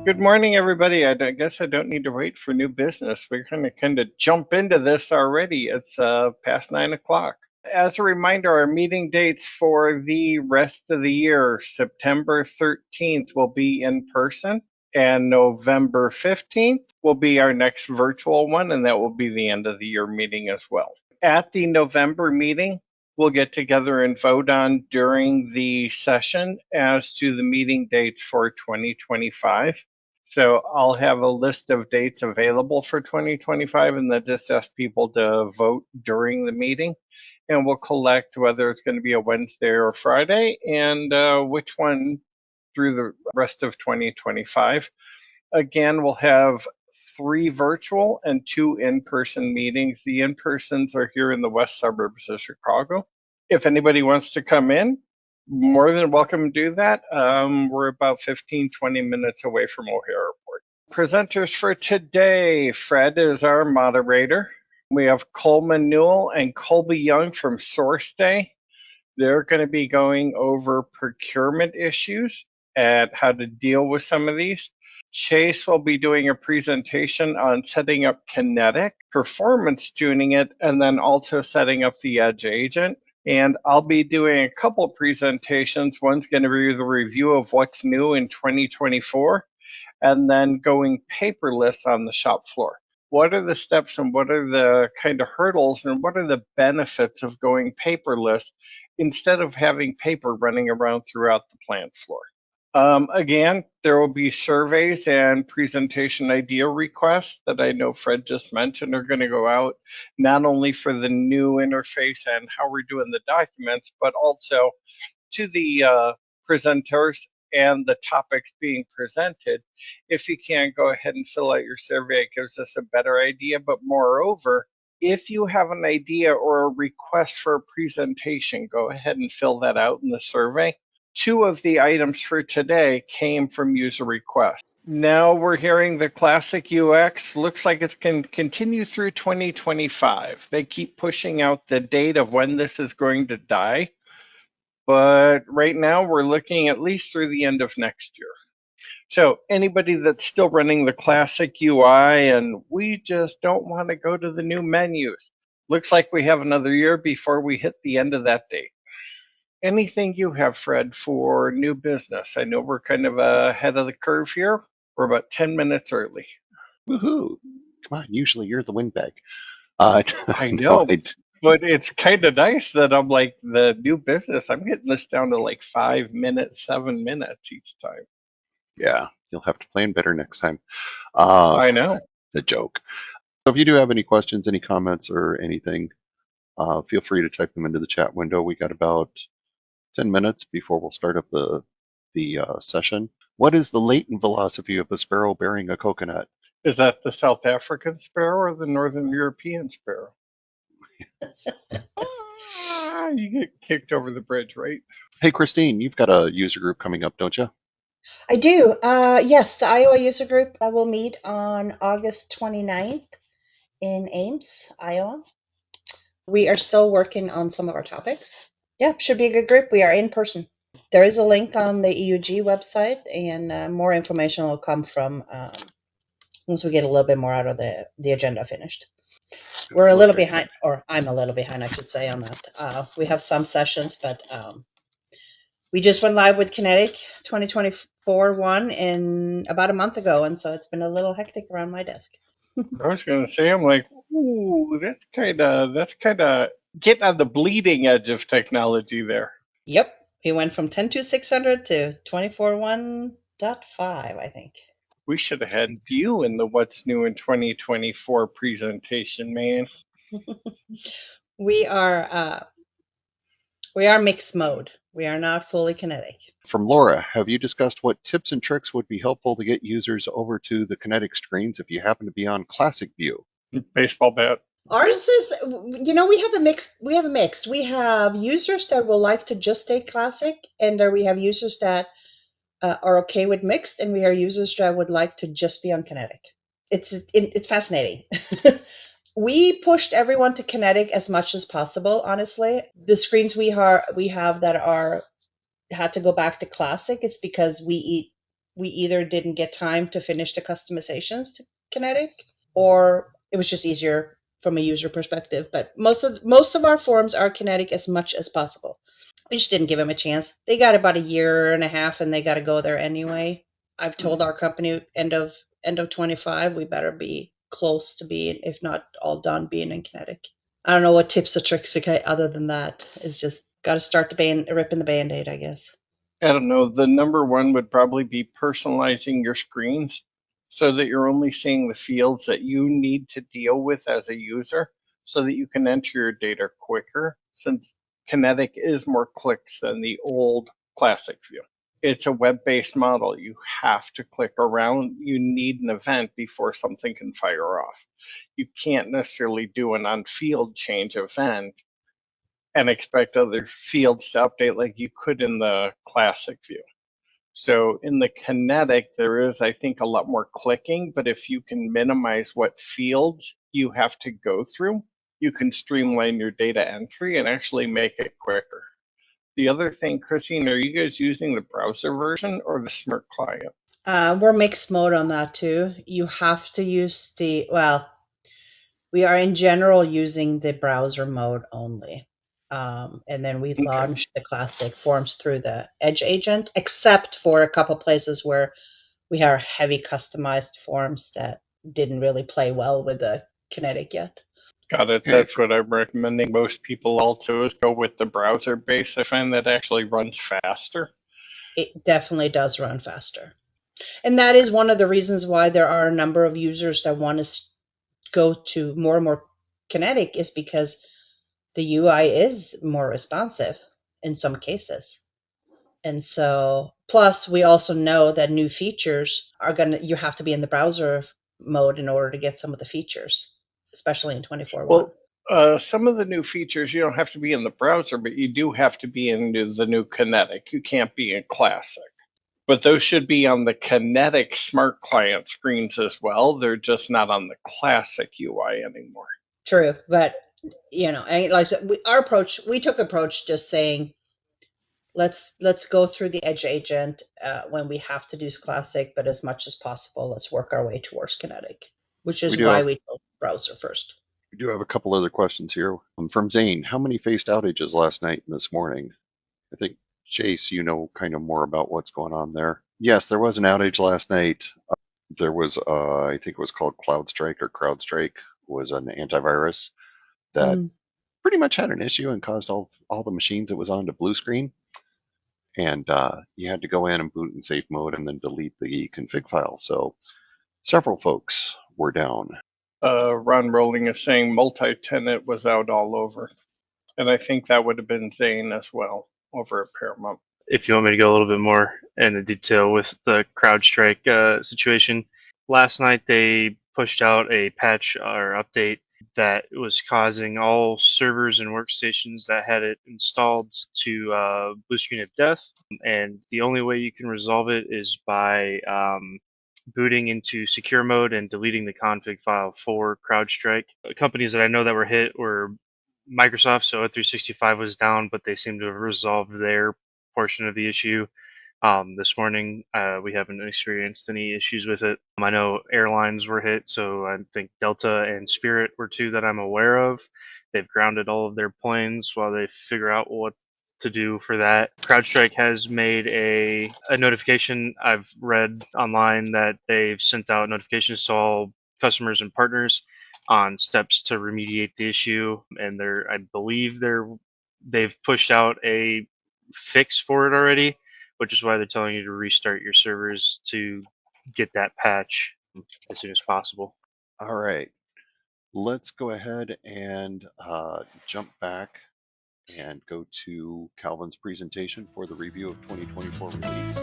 Good morning, everybody. I guess I don't need to wait for new business. We're going to kind of jump into this already. It's past 9 o'clock. As a reminder, our meeting dates for the rest of the year, September 13th will be in person, and November 15th will be our next virtual one, and that will be the end of the year meeting as well. At the November meeting, we'll get together and vote on during the session as to the meeting dates for 2025. So I'll have a list of dates available for 2025 and then just ask people to vote during the meeting. And we'll collect whether it's going to be a Wednesday or a Friday and which one through the rest of 2025. Again, we'll have 3 virtual and 2 in-person meetings. The in-persons are here in the west suburbs of Chicago. If anybody wants to come in, more than welcome to do that. We're about 15-20 minutes away from O'Hare Airport. Presenters for today, Fred is our moderator. We have Coleman Newell and Colby Young from SourceDay. They're going to be going over procurement issues and how to deal with some of these. Chase will be doing a presentation on setting up Kinetic, performance tuning it, and then also setting up the Edge agent. And I'll be doing a couple presentations. One's going to be the review of what's new in 2024, and then going paperless on the shop floor. What are the steps and what are the kind of hurdles and what are the benefits of going paperless instead of having paper running around throughout the plant floor? Again, there will be surveys and presentation idea requests that I know Fred just mentioned are going to go out, not only for the new interface and how we're doing the documents, but also to the presenters and the topics being presented. If you can, go ahead and fill out your survey. It gives us a better idea. But moreover, if you have an idea or a request for a presentation, go ahead and fill that out in the survey. 2 of the items for today came from user requests. Now we're hearing the classic UX. Looks like it's going to continue through 2025. They keep pushing out the date of when this is going to die. But right now we're looking at least through the end of next year. So anybody that's still running the classic UI and we just don't want to go to the new menus, looks like we have another year before we hit the end of that date. Anything you have, Fred, for new business? I know we're kind of ahead of the curve here. We're about 10 minutes early. Woohoo! Come on, usually you're the windbag. I know, but it's kind of nice that I'm like the new business. I'm getting this down to like 5 minutes, 7 minutes each time. Yeah, you'll have to plan better next time. I know. The joke. So if you do have any questions, any comments, or anything, feel free to type them into the chat window. We got about 10 minutes before we'll start up the session. What is the latent velocity of a sparrow bearing a coconut? Is that the South African sparrow or the Northern European sparrow? You get kicked over the bridge, right? Hey, Christine, you've got a user group coming up, don't you? I do. Yes, the Iowa user group will meet on August 29th in Ames, Iowa. We are still working on some of our topics. Yeah, should be a good group. We are in person. There is a link on the EUG website, and more information will come from once we get a little bit more out of the agenda finished. We're a little behind, or I'm a little behind, I should say, on that. We have some sessions, but we just went live with Kinetic 2024 one in about a month ago, and so it's been a little hectic around my desk. I was going to say, I'm like, ooh, that's kind of getting on the bleeding edge of technology there. Yep, we went from 10.2.600 to 24.1.5, I think. We should have had you in the What's New in 2024 presentation, man. We are mixed mode. We are not fully Kinetic. From Laura, have you discussed what tips and tricks would be helpful to get users over to the Kinetic screens if you happen to be on Classic View? Baseball bat. Ours is, we have a mixed. We have users that will like to just stay Classic, and we have users that are okay with mixed, and we have users that would like to just be on Kinetic. It's fascinating. We pushed everyone to Kinetic as much as possible, honestly. The screens we have that had to go back to Classic is because we eat we either didn't get time to finish the customizations to Kinetic, or it was just easier from a user perspective. But most of our forms are Kinetic as much as possible. We just didn't give them a chance. They got about a year and a half, and they got to go there anyway. I've told our company end of 25, we better be close to being, if not all done, being in Kinetic. I don't know what tips or tricks other than that. It's just got to start ripping the band-aid, I guess. I don't know. The number one would probably be personalizing your screens so that you're only seeing the fields that you need to deal with as a user so that you can enter your data quicker, since Kinetic is more clicks than the old classic view. It's a web-based model. You have to click around. You need an event before something can fire off. You can't necessarily do an on-field change event and expect other fields to update like you could in the classic view. So in the Kinetic, there is, I think, a lot more clicking, but if you can minimize what fields you have to go through, you can streamline your data entry and actually make it quicker. The other thing, Christine, are you guys using the browser version or the Smart client? We're mixed mode on that too. You have to use we are in general using the browser mode only. And then we Okay. launch the classic forms through the Edge agent, except for a couple places where we have heavy customized forms that didn't really play well with the Kinetic yet. Got it. Okay. That's what I'm recommending most people also is go with the browser base. I find that actually runs faster. It definitely does run faster. And that is one of the reasons why there are a number of users that want to go to more and more Kinetic, is because the UI is more responsive in some cases. And so, plus we also know that new features you have to be in the browser mode in order to get some of the features, especially in 24.1. Well, some of the new features, you don't have to be in the browser, but you do have to be in the new Kinetic. You can't be in Classic. But those should be on the Kinetic Smart Client screens as well. They're just not on the Classic UI anymore. True, but like I said, we took approach just saying, let's go through the Edge agent when we have to do Classic, but as much as possible, let's work our way towards Kinetic, which is why we chose browser first. We do have a couple other questions here. From Zane, how many faced outages last night and this morning? I think, Chase, you know kind of more about what's going on there. Yes, there was an outage last night. There was, I think it was called CloudStrike or CrowdStrike, was an antivirus that pretty much had an issue and caused all the machines it was on to blue screen. And you had to go in and boot in safe mode and then delete the config file. So several folks were down. Ron Rolling is saying multi-tenant was out all over. And I think that would have been Zane as well over at Paramount. If you want me to go a little bit more into detail with the CrowdStrike situation, last night they pushed out a patch or update that was causing all servers and workstations that had it installed to blue screen of death. And the only way you can resolve it is by booting into secure mode and deleting the config file for CrowdStrike. The companies that I know that were hit were Microsoft, so O365 was down, but they seem to have resolved their portion of the issue. This morning, we haven't experienced any issues with it. I know airlines were hit, so I think Delta and Spirit were two that I'm aware of. They've grounded all of their planes while they figure out what to do for that. CrowdStrike has made a notification. I've read online that they've sent out notifications to all customers and partners on steps to remediate the issue, and I believe they've pushed out a fix for it already, which is why they're telling you to restart your servers to get that patch as soon as possible. All right, let's go ahead and jump back and go to Calvin's presentation for the review of 2024 release.